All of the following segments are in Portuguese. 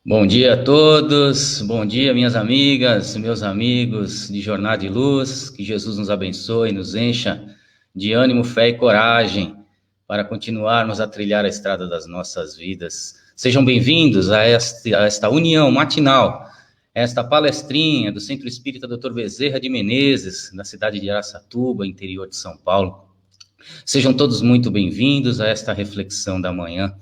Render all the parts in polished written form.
Bom dia a todos, bom dia minhas amigas, meus amigos de Jornada de Luz, que Jesus nos abençoe, nos encha de ânimo, fé e coragem para continuarmos a trilhar a estrada das nossas vidas. Sejam bem-vindos a esta união matinal, esta palestrinha do Centro Espírita Dr. Bezerra de Menezes, na cidade de Araçatuba, interior de São Paulo. Sejam todos muito bem-vindos a esta reflexão da manhã,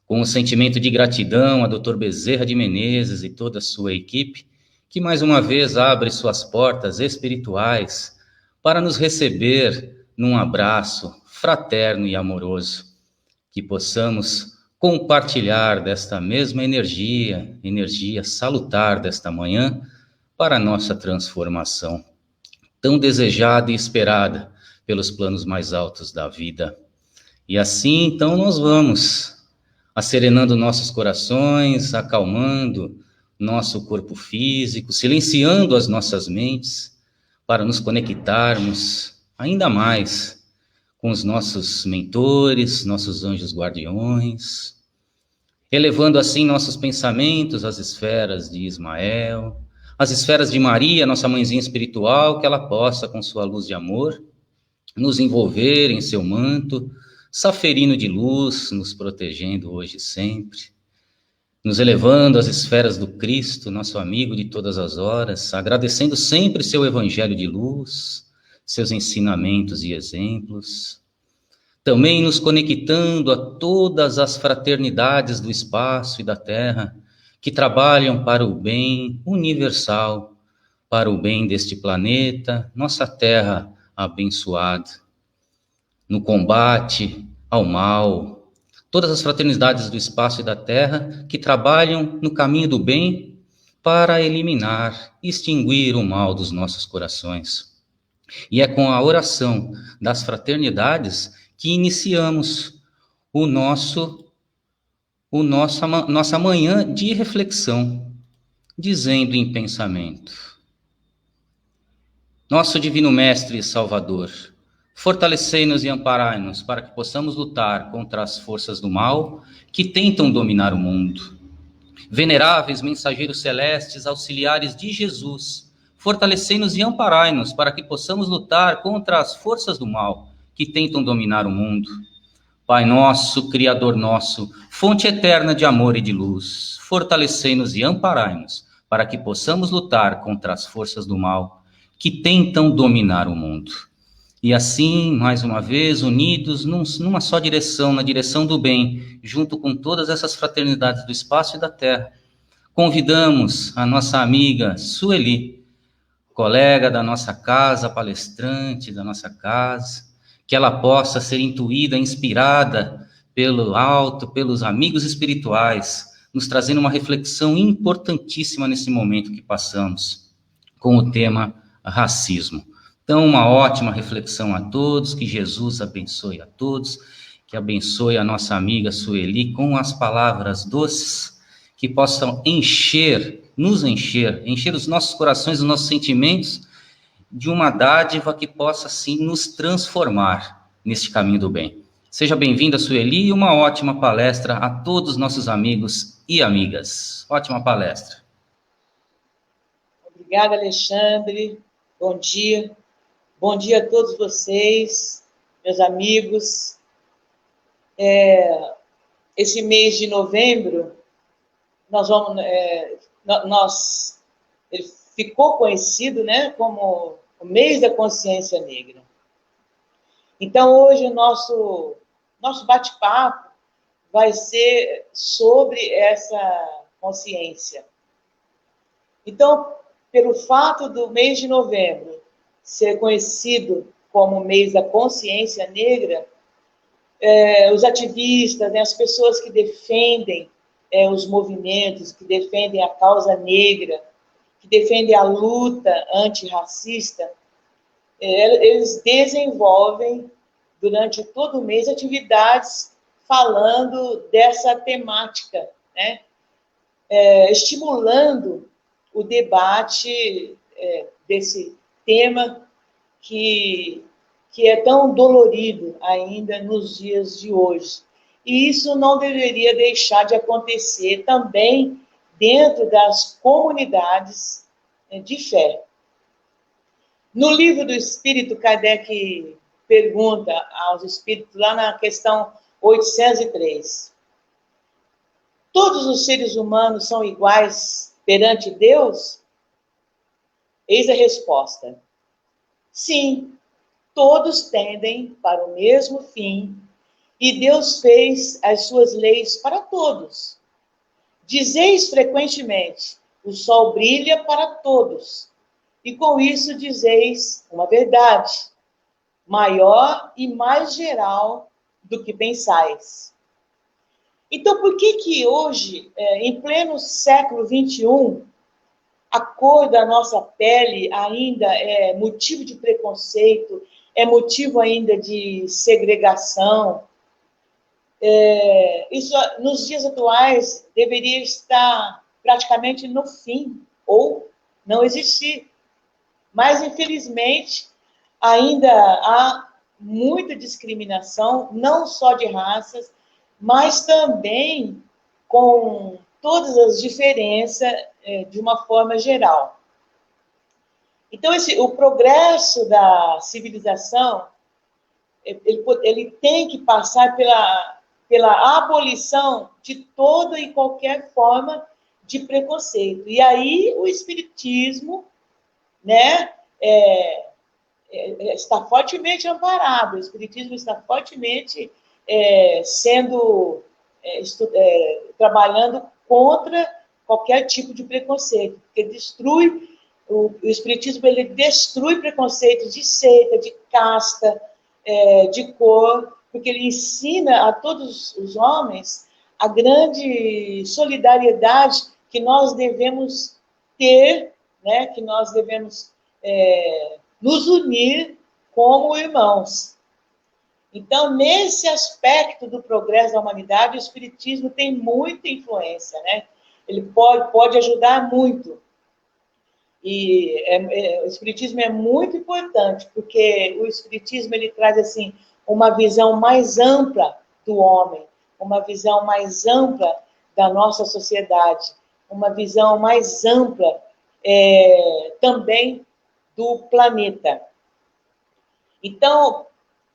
com um sentimento de gratidão a Dr. Bezerra de Menezes e toda a sua equipe, que mais uma vez abre suas portas espirituais para nos receber num abraço fraterno e amoroso, que possamos compartilhar desta mesma energia salutar desta manhã para a nossa transformação, tão desejada e esperada pelos planos mais altos da vida. E assim, então, nós vamos acerenando nossos corações, acalmando nosso corpo físico, silenciando as nossas mentes, para nos conectarmos ainda mais com os nossos mentores, nossos anjos guardiões, elevando assim nossos pensamentos às esferas de Ismael, às esferas de Maria, nossa mãezinha espiritual, que ela possa, com sua luz de amor, nos envolver em seu manto saferino de luz, nos protegendo hoje e sempre, nos elevando às esferas do Cristo, nosso amigo de todas as horas, agradecendo sempre seu evangelho de luz, seus ensinamentos e exemplos, também nos conectando a todas as fraternidades do espaço e da terra, que trabalham para o bem universal, para o bem deste planeta, nossa terra abençoada, no combate ao mal, todas as fraternidades do espaço e da terra que trabalham no caminho do bem para eliminar, extinguir o mal dos nossos corações. E é com a oração das fraternidades que iniciamos nossa manhã de reflexão, dizendo em pensamento: Nosso Divino Mestre e Salvador, fortalecei-nos e amparai-nos para que possamos lutar contra as forças do mal que tentam dominar o mundo. Veneráveis mensageiros celestes, auxiliares de Jesus, fortalecei-nos e amparai-nos para que possamos lutar contra as forças do mal que tentam dominar o mundo. Pai nosso, Criador nosso, fonte eterna de amor e de luz, fortalecei-nos e amparai-nos para que possamos lutar contra as forças do mal que tentam dominar o mundo. E assim, mais uma vez, unidos numa só direção, na direção do bem, junto com todas essas fraternidades do espaço e da terra, convidamos a nossa amiga Sueli, colega da nossa casa, palestrante da nossa casa, que ela possa ser intuída, inspirada pelo alto, pelos amigos espirituais, nos trazendo uma reflexão importantíssima nesse momento que passamos, com o tema racismo. Então, uma ótima reflexão a todos, que Jesus abençoe a todos, que abençoe a nossa amiga Sueli com as palavras doces, que possam nos encher os nossos corações, os nossos sentimentos, de uma dádiva que possa, sim, nos transformar neste caminho do bem. Seja bem-vinda, Sueli, e uma ótima palestra a todos os nossos amigos e amigas. Ótima palestra. Obrigada, Alexandre. Bom dia. Bom dia a todos vocês, meus amigos. Esse mês de novembro, ele ficou conhecido, né, como o mês da consciência negra. Então, hoje o nosso bate-papo vai ser sobre essa consciência. Então, pelo fato do mês de novembro ser conhecido como o mês da consciência negra, os ativistas, né, as pessoas que defendem os movimentos, que defendem a causa negra, que defendem a luta antirracista, eles desenvolvem durante todo o mês atividades falando dessa temática, né, estimulando o debate desse tema que é tão dolorido ainda nos dias de hoje. E isso não deveria deixar de acontecer também dentro das comunidades de fé. No Livro do Espírito, Kardec pergunta aos espíritos, lá na questão 803, todos os seres humanos são iguais perante Deus? Eis a resposta. Sim, todos tendem para o mesmo fim, e Deus fez as suas leis para todos. Dizeis frequentemente, o sol brilha para todos, e com isso dizeis uma verdade, maior e mais geral do que pensais. Então, por que hoje, em pleno século XXI, a cor da nossa pele ainda é motivo de preconceito, é motivo ainda de segregação? Isso, nos dias atuais, deveria estar praticamente no fim, ou não existir. Mas, infelizmente, ainda há muita discriminação, não só de raças, mas também com todas as diferenças de uma forma geral. Então, o progresso da civilização, ele tem que passar pela abolição de toda e qualquer forma de preconceito. E aí o espiritismo, né, está fortemente amparado, o espiritismo está fortemente trabalhando contra qualquer tipo de preconceito, porque o espiritismo ele destrui preconceitos de seita, de casta, de cor, porque ele ensina a todos os homens a grande solidariedade que nós devemos ter, né, que nós devemos nos unir como irmãos. Então, nesse aspecto do progresso da humanidade, o espiritismo tem muita influência, né? Ele pode ajudar muito. E o espiritismo é muito importante, porque o espiritismo ele traz assim uma visão mais ampla do homem, uma visão mais ampla da nossa sociedade, uma visão mais ampla também do planeta. Então,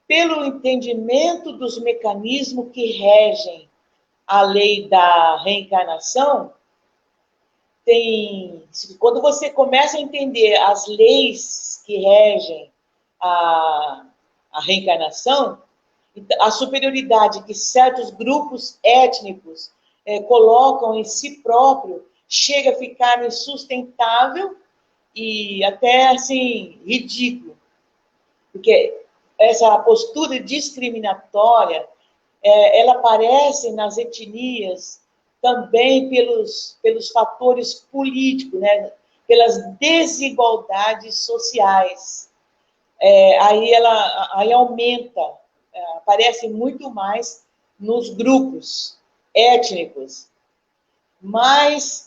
pelo entendimento dos mecanismos que regem a lei da reencarnação, quando você começa a entender as leis que regem a reencarnação, a superioridade que certos grupos étnicos colocam em si próprio chega a ficar insustentável e até assim ridículo, porque essa postura discriminatória ela aparece nas etnias também pelos fatores políticos, né? Pelas desigualdades sociais. Aí aumenta, aparece muito mais nos grupos étnicos. Mas,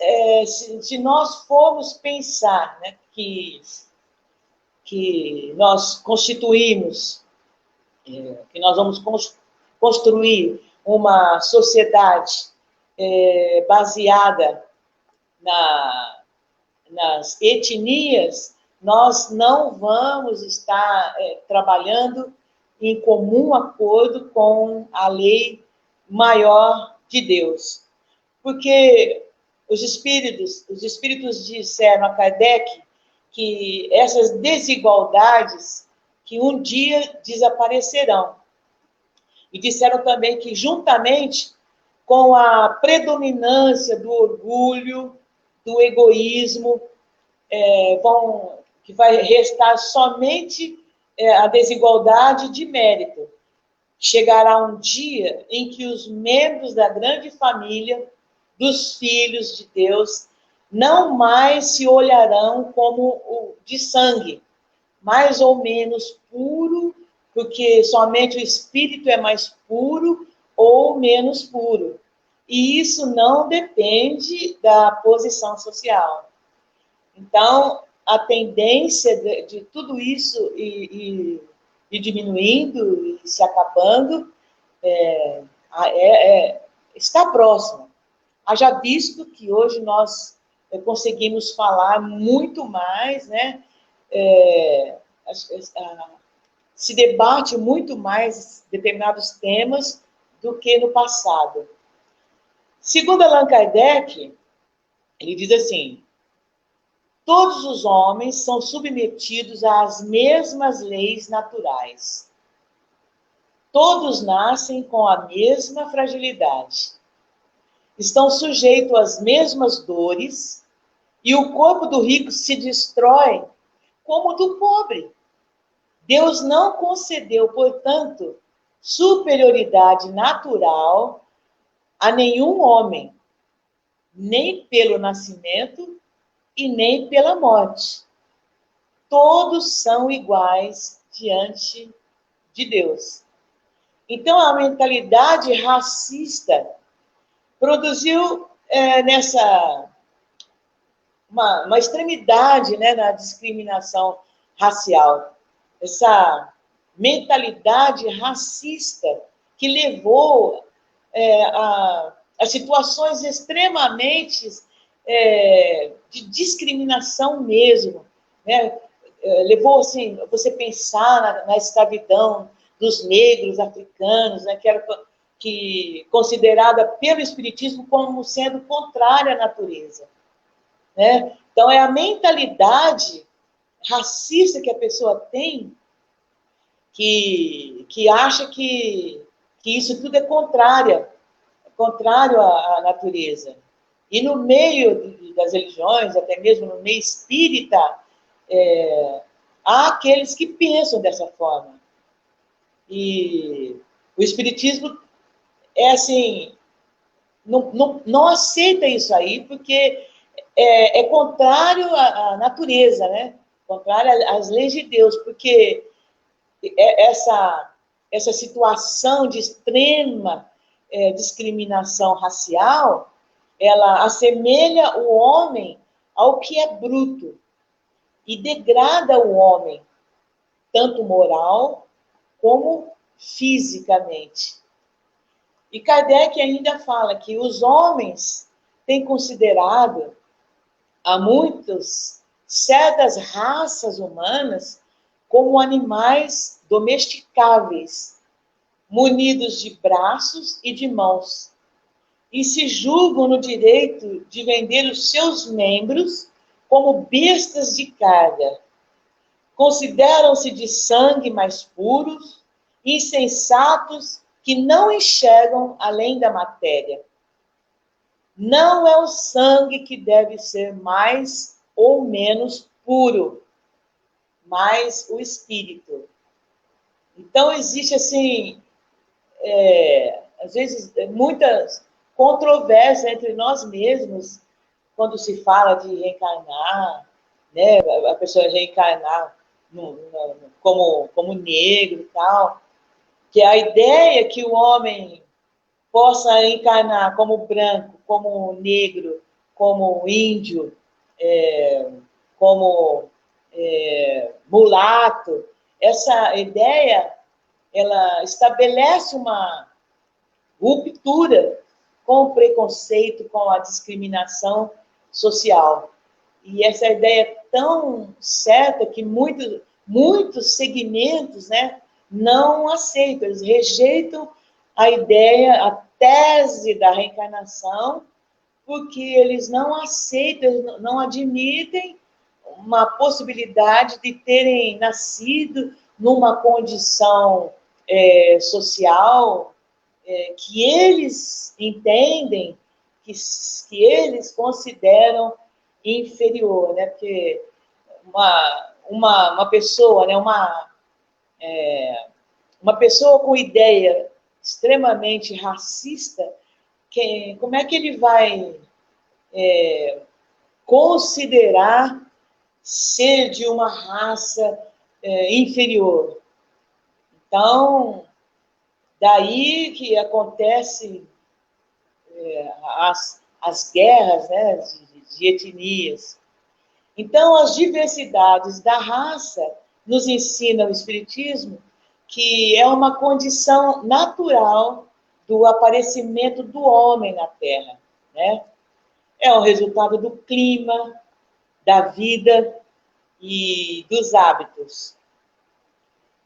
se nós formos pensar, né, que nós constituímos, que nós vamos construir uma sociedade baseada nas etnias, nós não vamos estar trabalhando em comum acordo com a lei maior de Deus. Porque os espíritos disseram a Kardec que essas desigualdades que um dia desaparecerão. E disseram também que, juntamente com a predominância do orgulho, do egoísmo, que vai restar somente a desigualdade de mérito. Chegará um dia em que os membros da grande família, dos filhos de Deus, não mais se olharão como o de sangue, mais ou menos puro, porque somente o espírito é mais puro ou menos puro. E isso não depende da posição social. Então, a tendência de tudo isso ir diminuindo e se acabando está próxima. Haja visto que hoje nós conseguimos falar muito mais, né? Se debate muito mais determinados temas do que no passado. Segundo Allan Kardec, ele diz assim: todos os homens são submetidos às mesmas leis naturais. Todos nascem com a mesma fragilidade. Estão sujeitos às mesmas dores, e o corpo do rico se destrói como o do pobre. Deus não concedeu, portanto, superioridade natural a nenhum homem, nem pelo nascimento e nem pela morte. Todos são iguais diante de Deus. Então, a mentalidade racista produziu uma extremidade, né, na discriminação racial. Essa mentalidade racista que levou a situações extremamente de discriminação mesmo, né? Levou, assim, você pensar na escravidão dos negros africanos, né, que era considerada pelo Espiritismo como sendo contrária à natureza, né? Então, é a mentalidade racista que a pessoa tem que acha que isso tudo é contrário à natureza. E no meio das religiões, até mesmo no meio espírita, há aqueles que pensam dessa forma. E o Espiritismo assim, não aceita isso aí, porque é contrário à natureza, né? Contrário às leis de Deus, porque essa situação de extrema discriminação racial, ela assemelha o homem ao que é bruto e degrada o homem, tanto moral como fisicamente. E Kardec ainda fala que os homens têm considerado a muitos certas raças humanas como animais domesticáveis, munidos de braços e de mãos, e se julgam no direito de vender os seus membros como bestas de carga. Consideram-se de sangue mais puros, insensatos, que não enxergam além da matéria. Não é o sangue que deve ser mais ou menos puro, mas o espírito. Então, existe, assim, às vezes, muitas controvérsias entre nós mesmos, quando se fala de reencarnar, né? A pessoa reencarnar como negro e tal, que a ideia que o homem possa encarnar como branco, como negro, como índio, como mulato, essa ideia, ela estabelece uma ruptura com o preconceito, com a discriminação social. E essa ideia é tão certa que muitos segmentos, né, não aceitam, eles rejeitam a ideia, a tese da reencarnação, porque eles não aceitam, não admitem uma possibilidade de terem nascido numa condição social que eles entendem, que eles consideram inferior, né? Porque uma pessoa, né? Uma pessoa com ideia extremamente racista, como é que ele vai considerar ser de uma raça inferior? Então, daí que acontece as guerras, né, de etnias. Então, as diversidades da raça nos ensina o Espiritismo que é uma condição natural do aparecimento do homem na Terra. né? É o resultado do clima, da vida e dos hábitos.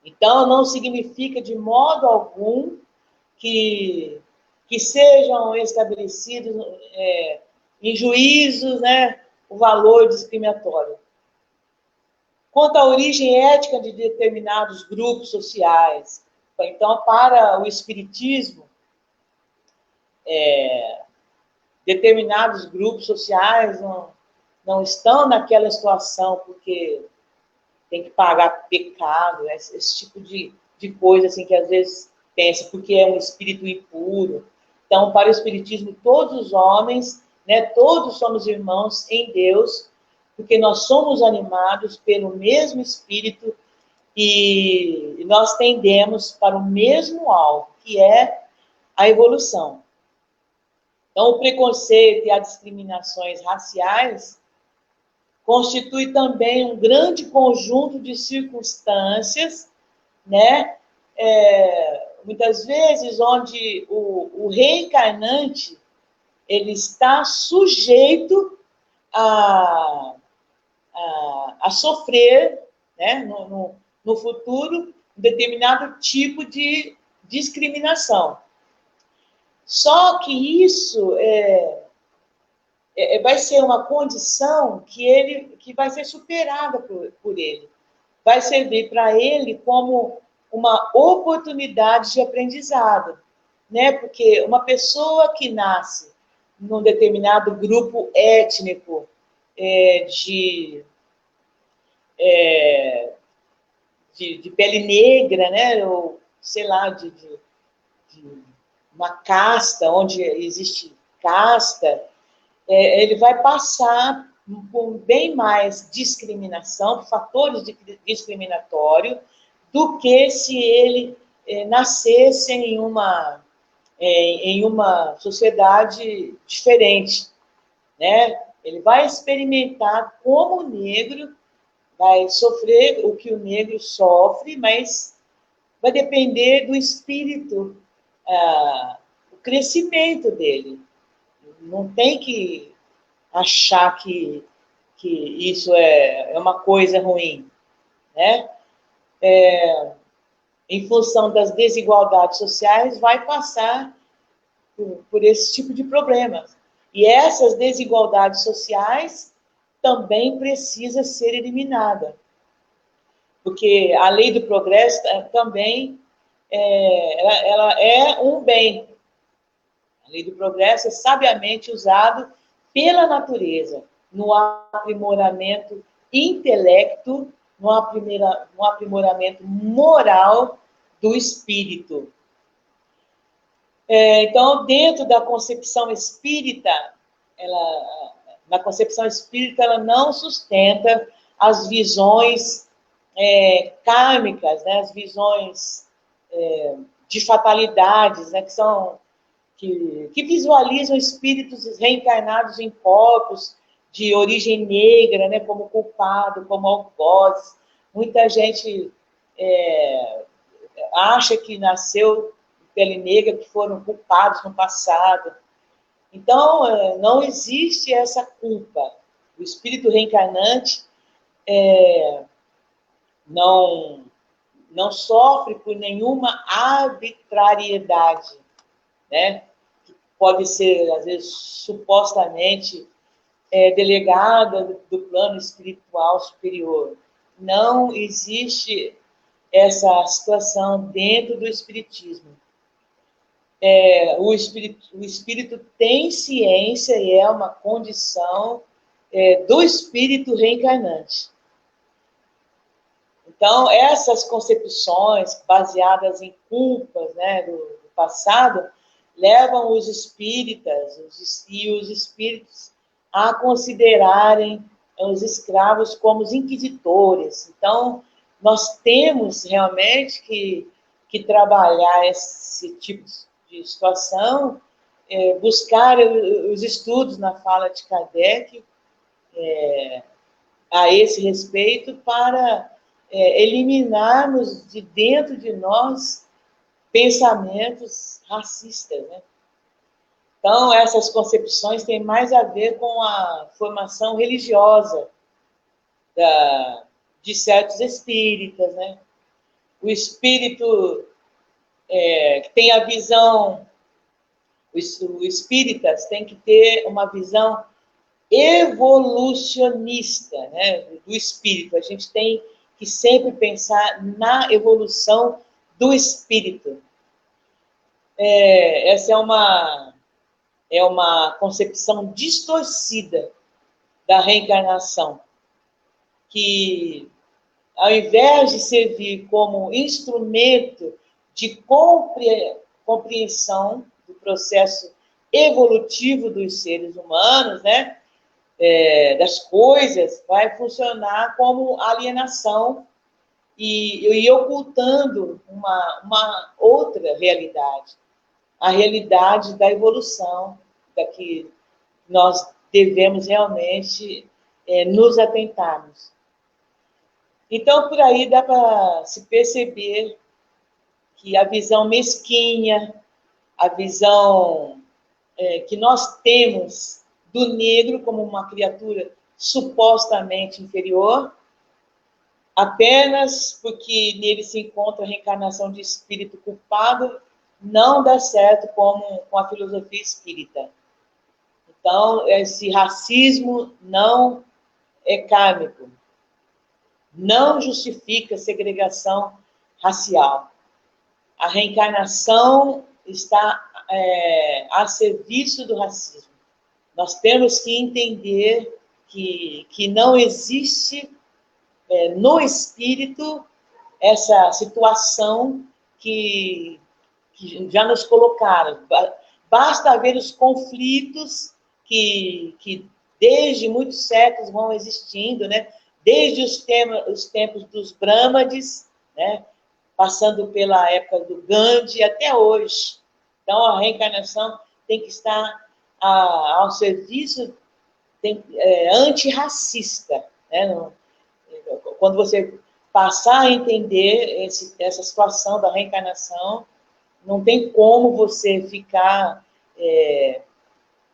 Então, não significa de modo algum que sejam estabelecidos em juízos, né, o valor discriminatório. Quanto à origem ética de determinados grupos sociais, então, para o Espiritismo, determinados grupos sociais não estão naquela situação porque tem que pagar pecado, esse tipo de coisa assim, que às vezes pensa, porque é um espírito impuro. Então, para o Espiritismo, todos os homens, né, todos somos irmãos em Deus, porque nós somos animados pelo mesmo Espírito e nós tendemos para o mesmo alvo, que é a evolução. Então, o preconceito e as discriminações raciais constitui também um grande conjunto de circunstâncias, né? Muitas vezes onde o reencarnante ele está sujeito a sofrer, né, no futuro, um determinado tipo de discriminação. Só que isso vai ser uma condição que vai ser superada por ele. Vai servir para ele como uma oportunidade de aprendizado, né? Porque uma pessoa que nasce num determinado grupo étnico de pele negra, né? Ou sei lá, de uma casta, onde existe casta, ele vai passar por bem mais discriminação, fatores discriminatórios, do que se ele nascesse em uma sociedade diferente, né? Ele vai experimentar como o negro vai sofrer o que o negro sofre, mas vai depender do espírito, o crescimento dele. Não tem que achar que isso é uma coisa ruim, né? Em função das desigualdades sociais, vai passar por esse tipo de problemas. E essas desigualdades sociais também precisa ser eliminada. Porque a lei do progresso também ela é um bem. A lei do progresso é sabiamente usado pela natureza no aprimoramento intelecto, no aprimoramento moral do espírito. Então, dentro da concepção espírita, na concepção espírita, ela não sustenta as visões kármicas, né, as visões de fatalidades, né, que visualizam espíritos reencarnados em corpos de origem negra, né, como culpado, como algozes. Muita gente acha que nasceu pele negra, que foram culpados no passado. Então, não existe essa culpa. O espírito reencarnante não sofre por nenhuma arbitrariedade, né? Que pode ser, às vezes, supostamente delegada do plano espiritual superior. Não existe essa situação dentro do espiritismo. O espírito tem ciência e é uma condição do espírito reencarnante. Então, essas concepções baseadas em culpas, né, do passado levam os espíritas e os espíritos a considerarem os escravos como os inquisitores. Então, nós temos realmente que trabalhar esse tipo de situação, buscar os estudos na fala de Kardec a esse respeito para eliminarmos de dentro de nós pensamentos racistas, né? Então, essas concepções têm mais a ver com a formação religiosa de certos espíritas, né? O espírito que tem a visão, os espíritas têm que ter uma visão evolucionista, né, do espírito. A gente tem que sempre pensar na evolução do espírito. Essa é uma concepção distorcida da reencarnação, que ao invés de servir como instrumento de compreensão do processo evolutivo dos seres humanos, né, das coisas, vai funcionar como alienação e ocultando uma outra realidade, a realidade da evolução, da que nós devemos realmente nos atentarmos. Então, por aí dá para se perceber que a visão mesquinha, a visão que nós temos do negro como uma criatura supostamente inferior, apenas porque nele se encontra a reencarnação de espírito culpado, não dá certo como com a filosofia espírita. Então, esse racismo não é kármico, não justifica segregação racial. A reencarnação está a serviço do racismo. Nós temos que entender que não existe no espírito essa situação que já nos colocaram. Basta ver os conflitos que desde muitos séculos vão existindo, né? Desde os tempos dos Brahmanes, né? Passando pela época do Gandhi até hoje. Então, a reencarnação tem que estar ao serviço antirracista, né? Quando você passar a entender essa situação da reencarnação, não tem como você ficar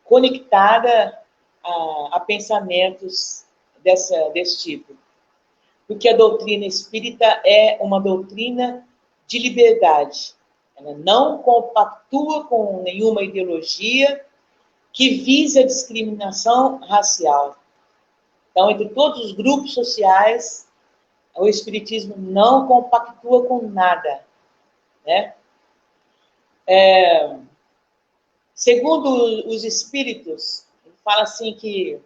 conectada a pensamentos desse tipo. Porque a doutrina espírita é uma doutrina de liberdade. Ela não compactua com nenhuma ideologia que vise a discriminação racial. Então, entre todos os grupos sociais, o espiritismo não compactua com nada, né? Segundo os espíritos, ele fala assim que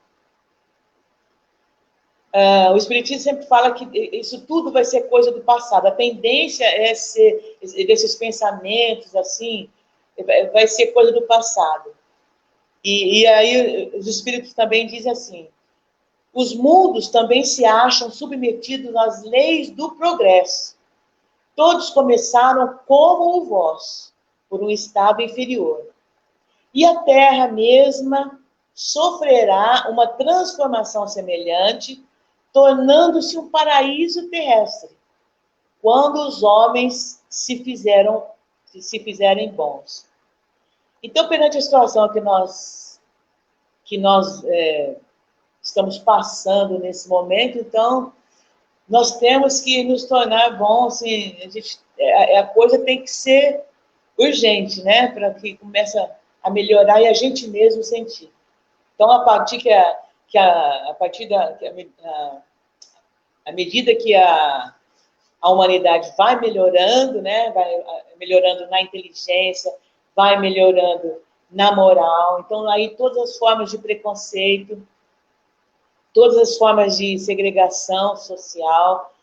o espiritismo sempre fala que isso tudo vai ser coisa do passado. A tendência é ser desses pensamentos assim, vai ser coisa do passado. E aí os espíritos também dizem assim: os mundos também se acham submetidos às leis do progresso. Todos começaram como o vosso, por um estado inferior. E a Terra mesma sofrerá uma transformação semelhante, tornando-se um paraíso terrestre, quando os homens se fizerem bons. Então, perante a situação que nós estamos passando nesse momento, então, nós temos que nos tornar bons, assim, a coisa tem que ser urgente, né, para que comece a melhorar e a gente mesmo sentir. Então, a medida que a humanidade vai melhorando, né, vai melhorando na inteligência, vai melhorando na moral, então aí todas as formas de preconceito, todas as formas de segregação social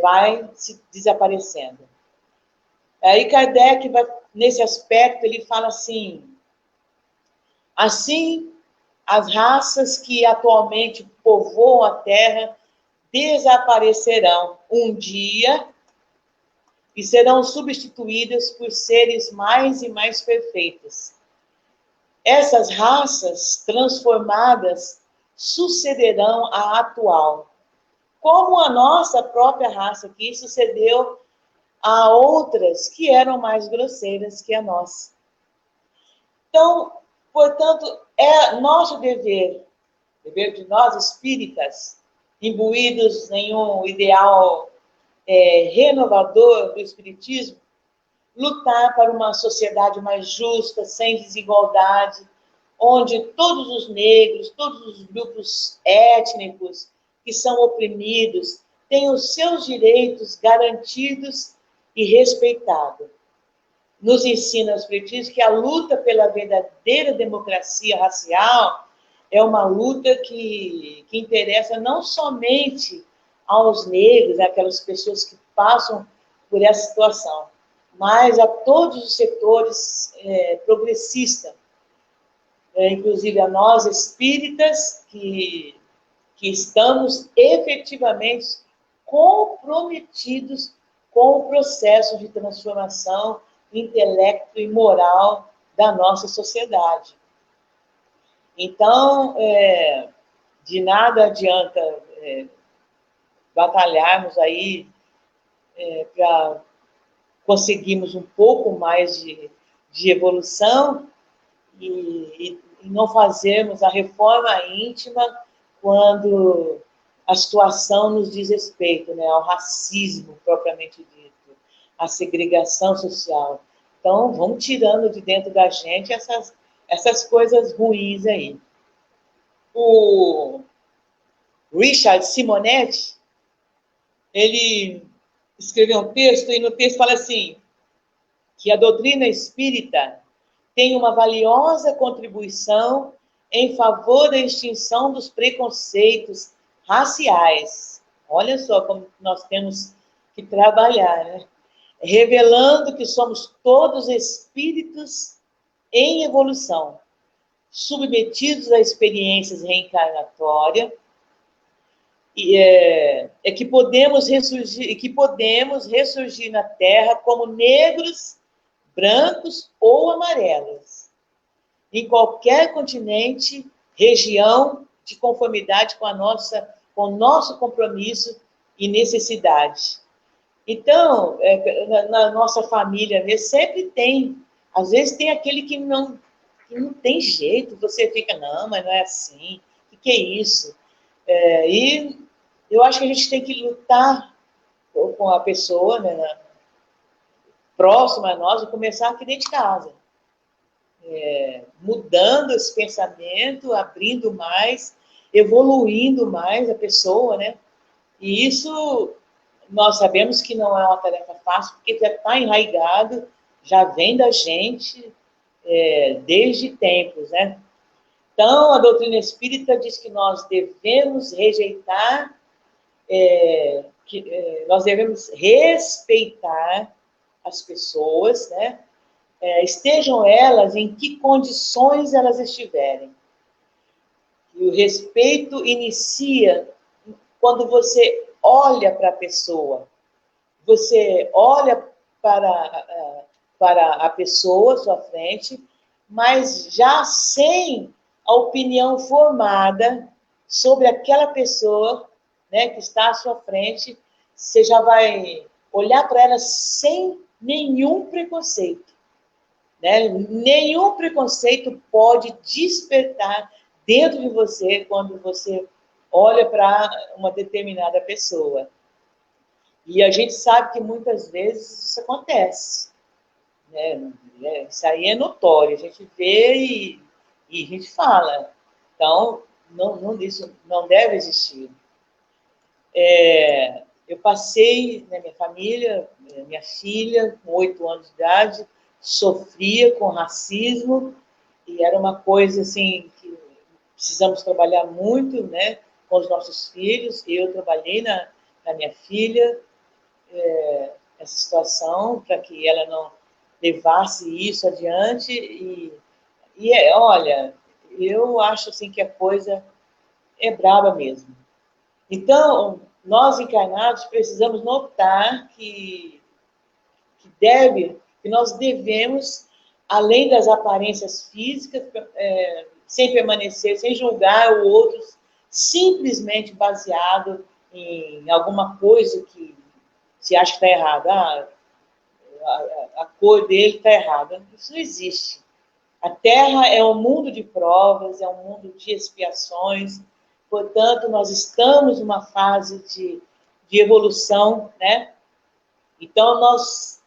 vai se desaparecendo. Aí Kardec, nesse aspecto, ele fala assim: assim, as raças que atualmente povoam a Terra desaparecerão um dia e serão substituídas por seres mais e mais perfeitos. Essas raças transformadas sucederão à atual, como a nossa própria raça aqui sucedeu a outras que eram mais grosseiras que a nossa. Então, Portanto, é nosso dever de nós espíritas, imbuídos em um ideal renovador do espiritismo, lutar para uma sociedade mais justa, sem desigualdade, onde todos os negros, todos os grupos étnicos que são oprimidos tenham os seus direitos garantidos e respeitados. Nos ensina os espiritistas que a luta pela verdadeira democracia racial é uma luta que interessa não somente aos negros, aquelas pessoas que passam por essa situação, mas a todos os setores progressistas, inclusive a nós espíritas, que estamos efetivamente comprometidos com o processo de transformação intelecto e moral da nossa sociedade. Então, de nada adianta batalharmos aí para conseguirmos um pouco mais de evolução e não fazermos a reforma íntima quando a situação nos diz respeito, né, ao racismo propriamente dito, à segregação social. Então, vamos tirando de dentro da gente essas coisas ruins aí. O Richard Simonetti, ele escreveu um texto, e no texto fala assim, que a doutrina espírita tem uma valiosa contribuição em favor da extinção dos preconceitos raciais. Olha só como nós temos que trabalhar, né? Revelando que somos todos espíritos em evolução, submetidos a experiências reencarnatórias, que podemos ressurgir na Terra como negros, brancos ou amarelos, em qualquer continente, região, de conformidade com o nosso compromisso e necessidade. Então, na nossa família mesmo, sempre tem, às vezes tem aquele que não tem jeito, você fica, não, mas não é assim, o que é isso? E eu acho que a gente tem que lutar com a pessoa, né, próxima a nós, e começar aqui dentro de casa. Mudando esse pensamento, abrindo mais, evoluindo mais a pessoa, né? E isso nós sabemos que não é uma tarefa fácil, porque já está enraizado, já vem da gente desde tempos, né? Então, a doutrina espírita diz que nós devemos rejeitar, nós devemos respeitar as pessoas, né? Estejam elas em que condições elas estiverem. E o respeito inicia quando você olha para a pessoa, você olha para a pessoa à sua frente, mas já sem a opinião formada sobre aquela pessoa, né, que está à sua frente, você já vai olhar para ela sem nenhum preconceito. Né? Nenhum preconceito pode despertar dentro de você quando você olha para uma determinada pessoa. E a gente sabe que muitas vezes isso acontece. Né? Isso aí é notório, a gente vê e a gente fala. Então, isso não deve existir. Eu passei na minha família, minha filha, com 8 anos de idade, sofria com racismo, e era uma coisa assim que precisamos trabalhar muito, né, com os nossos filhos. Eu trabalhei na minha filha essa situação para que ela não levasse isso adiante, olha, eu acho assim que a coisa é braba mesmo. Então, nós encarnados precisamos notar que nós devemos, além das aparências físicas, sem permanecer, sem julgar o outro, simplesmente baseado em alguma coisa que se acha que está errada. A cor dele está errada. Isso não existe. A Terra é um mundo de provas, é um mundo de expiações, portanto, nós estamos numa fase de evolução, né? Então, nós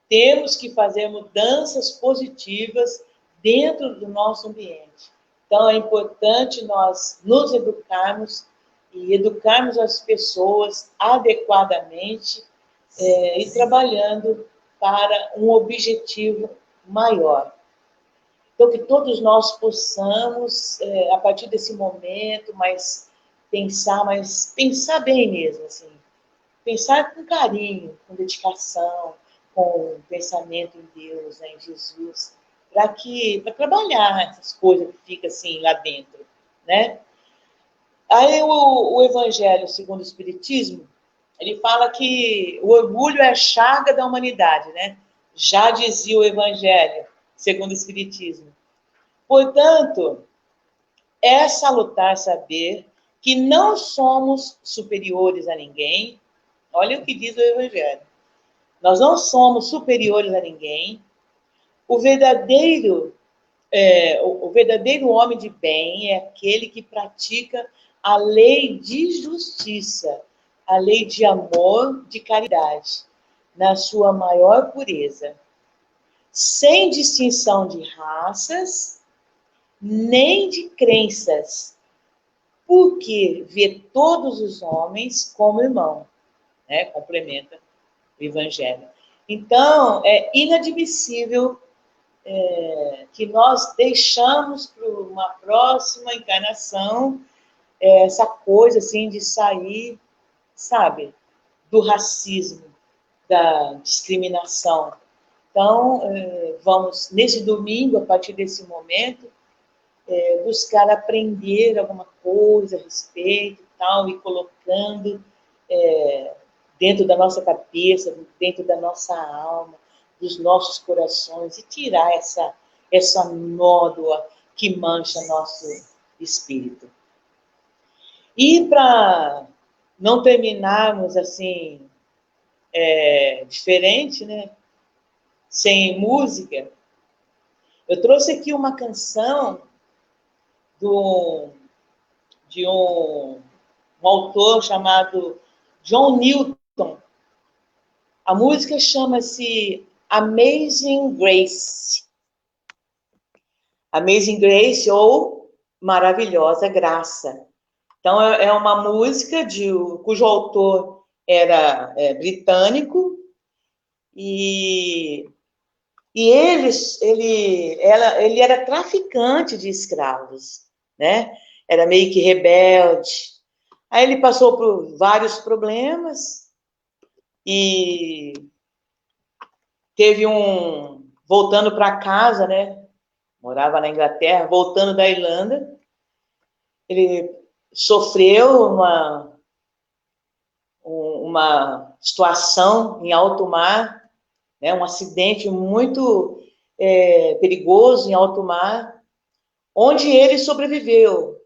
temos que fazer mudanças positivas dentro do nosso ambiente. Então, é importante nós nos educarmos e educarmos as pessoas adequadamente e trabalhando para um objetivo maior. Então, que todos nós possamos, a partir desse momento, pensar bem mesmo, assim. Pensar com carinho, com dedicação, com pensamento em Deus, né, em Jesus, para trabalhar essas coisas que ficam assim lá dentro, né? Aí o Evangelho segundo o Espiritismo, ele fala que o orgulho é a chaga da humanidade, né? Já dizia o Evangelho segundo o Espiritismo. Portanto, é salutar saber que não somos superiores a ninguém. Olha o que diz o Evangelho. Nós não somos superiores a ninguém. O verdadeiro homem de bem é aquele que pratica a lei de justiça, a lei de amor, de caridade, na sua maior pureza, sem distinção de raças, nem de crenças, porque vê todos os homens como irmão, né? Complementa o Evangelho. Então, é inadmissível que nós deixamos para uma próxima encarnação essa coisa assim de sair, sabe, do racismo, da discriminação. Então, vamos, nesse domingo, a partir desse momento, buscar aprender alguma coisa a respeito e tal, e colocando dentro da nossa cabeça, dentro da nossa alma, dos nossos corações, e tirar essa nódoa que mancha nosso espírito. E para não terminarmos assim, diferente, né? Sem música, eu trouxe aqui uma canção de um autor chamado John Newton. A música chama-se Amazing Grace. Amazing Grace ou Maravilhosa Graça. Então, é uma música cujo autor era britânico e ele era traficante de escravos, né? Era meio que rebelde. Aí ele passou por vários problemas e teve voltando para casa, né? Morava na Inglaterra, voltando da Irlanda, ele sofreu uma situação em alto mar, né? Um acidente muito perigoso em alto mar, onde ele sobreviveu.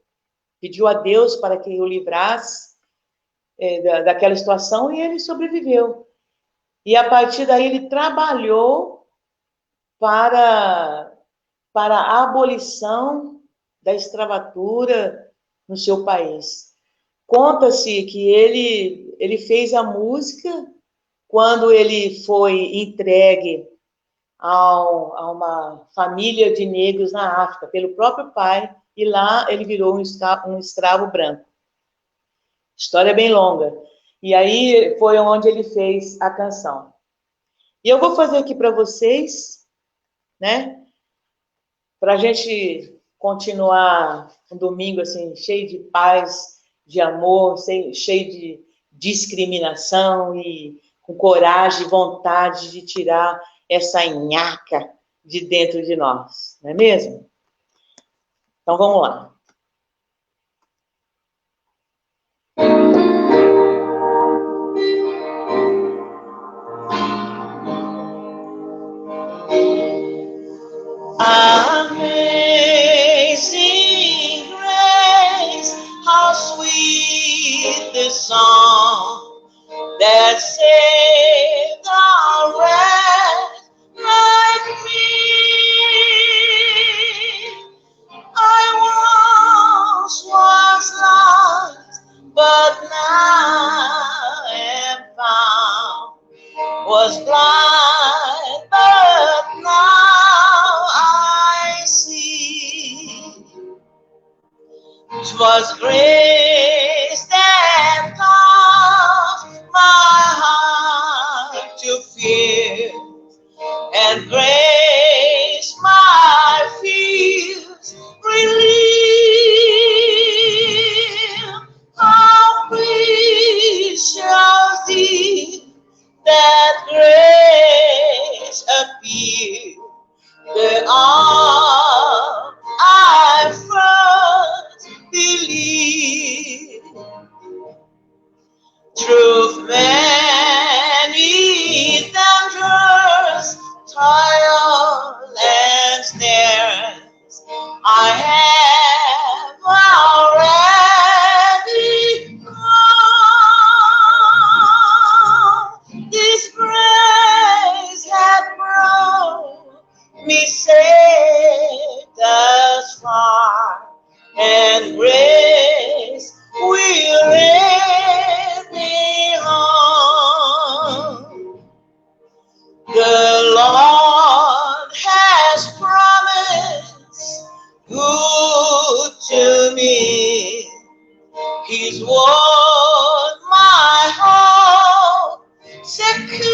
Pediu a Deus para que o livrasse daquela situação e ele sobreviveu. E a partir daí ele trabalhou para a abolição da escravatura no seu país. Conta-se que ele fez a música quando ele foi entregue a uma família de negros na África, pelo próprio pai, e lá ele virou um escravo branco. História é bem longa. E aí foi onde ele fez a canção. E eu vou fazer aqui para vocês, né? Para a gente continuar um domingo assim, cheio de paz, de amor, cheio de discriminação e com coragem e vontade de tirar essa nhaca de dentro de nós, não é mesmo? Então vamos lá. Amazing grace, how sweet the song that saved a wretch like me. 'Twas grace that caused my heart to fear, and grace my fears relieve. How precious is that grace appeared the hour I first believed. Truth many dangers, toil and snares I have already known. This grace hath brought me safe thus far, and grace will lead me home. The Lord has promised good to me. His word my hope secure.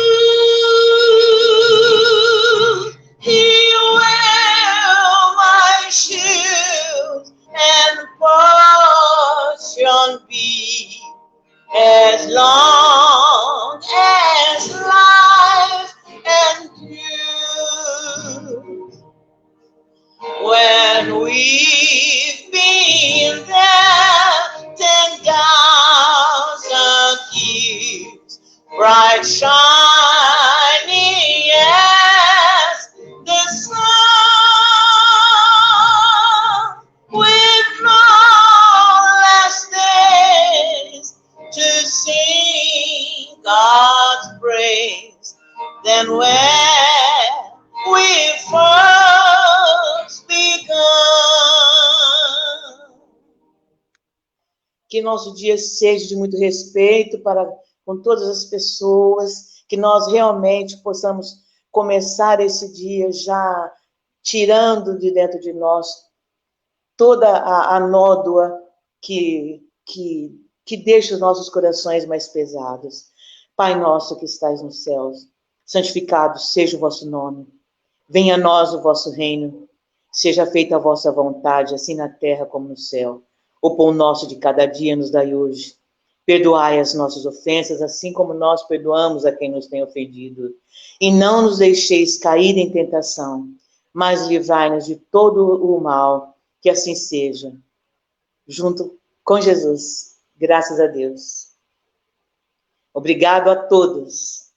He will my shield and portion be, as long as life endures. When we've been there 10,000 years, bright shining as the sun, with no less days to sing God's praise than when we first begun. Que nosso dia seja de muito respeito para com todas as pessoas, que nós realmente possamos começar esse dia já tirando de dentro de nós toda a nódoa que deixa os nossos corações mais pesados. Pai nosso que estais nos céus, santificado seja o vosso nome. Venha a nós o vosso reino. Seja feita a vossa vontade, assim na terra como no céu. O pão nosso de cada dia nos dai hoje. Perdoai as nossas ofensas, assim como nós perdoamos a quem nos tem ofendido. E não nos deixeis cair em tentação, mas livrai-nos de todo o mal. Que assim seja. Junto com Jesus. Graças a Deus. Obrigado a todos.